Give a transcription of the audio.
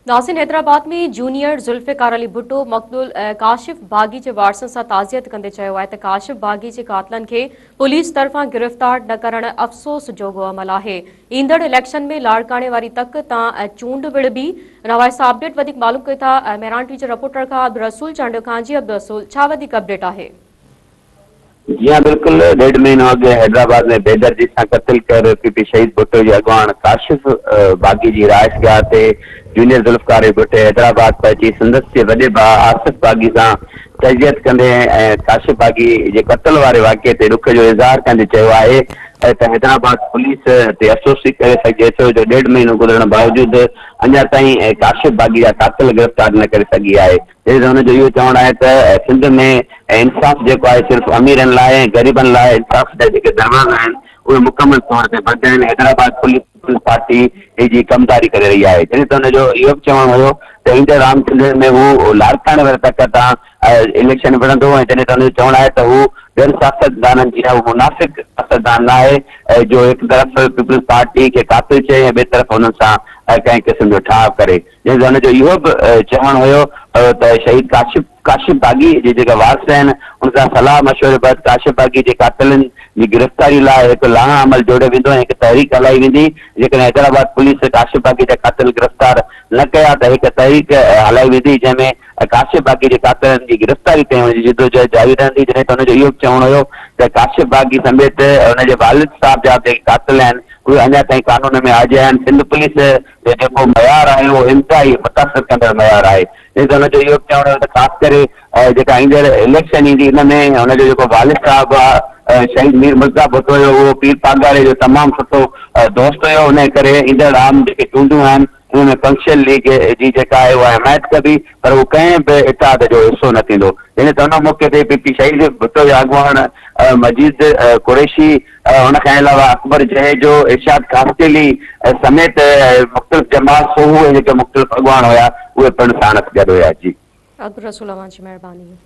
नासिन हैदराबाद में जूनियर जुल्फ़िकार अली भुट्टो मक़तूल काशिफ बागी जे वारसनि सां ताज़ियत कंदे चयो आहे त काशिफ बागी जे क़ातिलनि खे पुलिस तरफ़ां गिरफ़्तार न करणु अफ़सोस जोॻो अमल आहे। ईंदड़ इलेक्शन में लाड़काणे वारी तक तां चूंड विढ़बी। रवाए सां अपडेट वधीक मालूम कयो था मेहरान टीवी जे रिपोर्टर खां अब्दुल रसूल चांडियो खां। जी अब्दुल रसूल, छा वधीक अपडेट आहे? जी हाँ, बिल्कुल 1.5 महीनो अॻु हैदराबाद में बेदर्जी सां क़त्ल कर पीपी शहीद भुट्टो जे अॻवान काशिफ बागी जी राइशगाह ते जूनियर जुल्फ़िकार भुट्टो हैदराबाद पहुची संदसि जे वॾे भाउ आसिफ बागी सां तज़ियत कंदे ऐं काशिफ बागी जे क़त्ल वारे वाक़िए ते ॾुख जो इज़हार कंदे चयो आहे त हैदराबाद पुलिस ते अफ़सोस थी करे सघे थो जो 1.5 महीनो गुज़रण बावजूदि अञा ताईं काशिफ बागी जा क़ातिल गिरफ़्तार न करे सघी आहे। हुनजो इहो चवणु आहे त सिंध में इंसाफ़ जेको आहे सिर्फ़ु अमीरनि लाइ ऐं ग़रीबनि लाइ इंसाफ़ जा जेके दरवाज़ा आहिनि उहे मुकमल तौर ते बंदि आहिनि। हैदराबाद पुलिस पार्टी जी कमदारी करे रही आहे। जॾहिं त हुनजो इहो बि चवणु हुयो त ईंदड़ आम चूंडनि में हू लाड़काणे वारे तक तां इलेक्शन विढ़ंदो ऐं जॾहिं त हुनजो चवणु आहे त हू ॿियनि सियासतदाननि जी आहे मुनाफ़िक सियासतदान न आहे जो हिकु तरफ़ पीपल्स पार्टी खे क़ातिल चए ऐं ॿिए तरफ़ हुननि सां कंहिं क़िस्म जो ठाव करे। जंहिं ते हुनजो इहो बि चवणु हुयो त शहीद काशिफ बागी जे जेका वारस आहिनि उन सां सलाह मशवरे बैदि काशिफ बागी जे क़ातिलनि जी गिरफ़्तारी लाइ हिकु लाहा अमल जोड़ियो वेंदो ऐं हिकु तहरीक हलाई वेंदी। जेकॾहिं हैदराबाद पुलिस काशिफ बागी जा क़ातिल गिरफ़्तार न कया त हिकु तहरीक हलाई वेंदी जंहिंमें काशिफ बागी जे क़ातिलनि जी गिरफ़्तारी कई वञे जिदोजहद जारी रहंदी। जॾहिं त हुनजो इहो बि चवणु हुयो त काशिफ बागी समेत हुनजे वालिद साहब जा जेके क़ातिल आहिनि उहे अञा ताईं कानून में हाज़िर आहिनि। सिंध पुलिस जो जेको मयार आहे उहो इंतिहाई मुतासिर कंदड़ मयार आहे। जंहिं ते हुनजो इहो बि चवणु हुयो त ख़ासि करे जेका ईंदड़ इलेक्शन ईंदी हिन में हुनजो जेको वालिद साहब आहे शहीद मीर मुर्तज़ा भुट्टो हुयो उहो पीर पागारे जो तमामु सुठो दोस्त हुयो। उन करे ईंदड़ आम जेके चूंडूं आहिनि उनमें फंक्शन लीग जी जेका आहे उहा हिमायत कबी पर उहो कंहिं बि इतिहाद जो हिसो न थींदो। जॾहिं त हुन मौक़े ते पीपी शहीद भुट्टो जा अॻुवान मजीद कुरैशी उनखां अलावा अकबर जहेजो इरशाद कास्टेली समेत मुख़्तलिफ़ जमात सोहू जेके मुख़्तलिफ़ अॻुवान हुया उहे पिणु साणस गॾु हुया। जी अब्दुल रसूल, जी महिरबानी।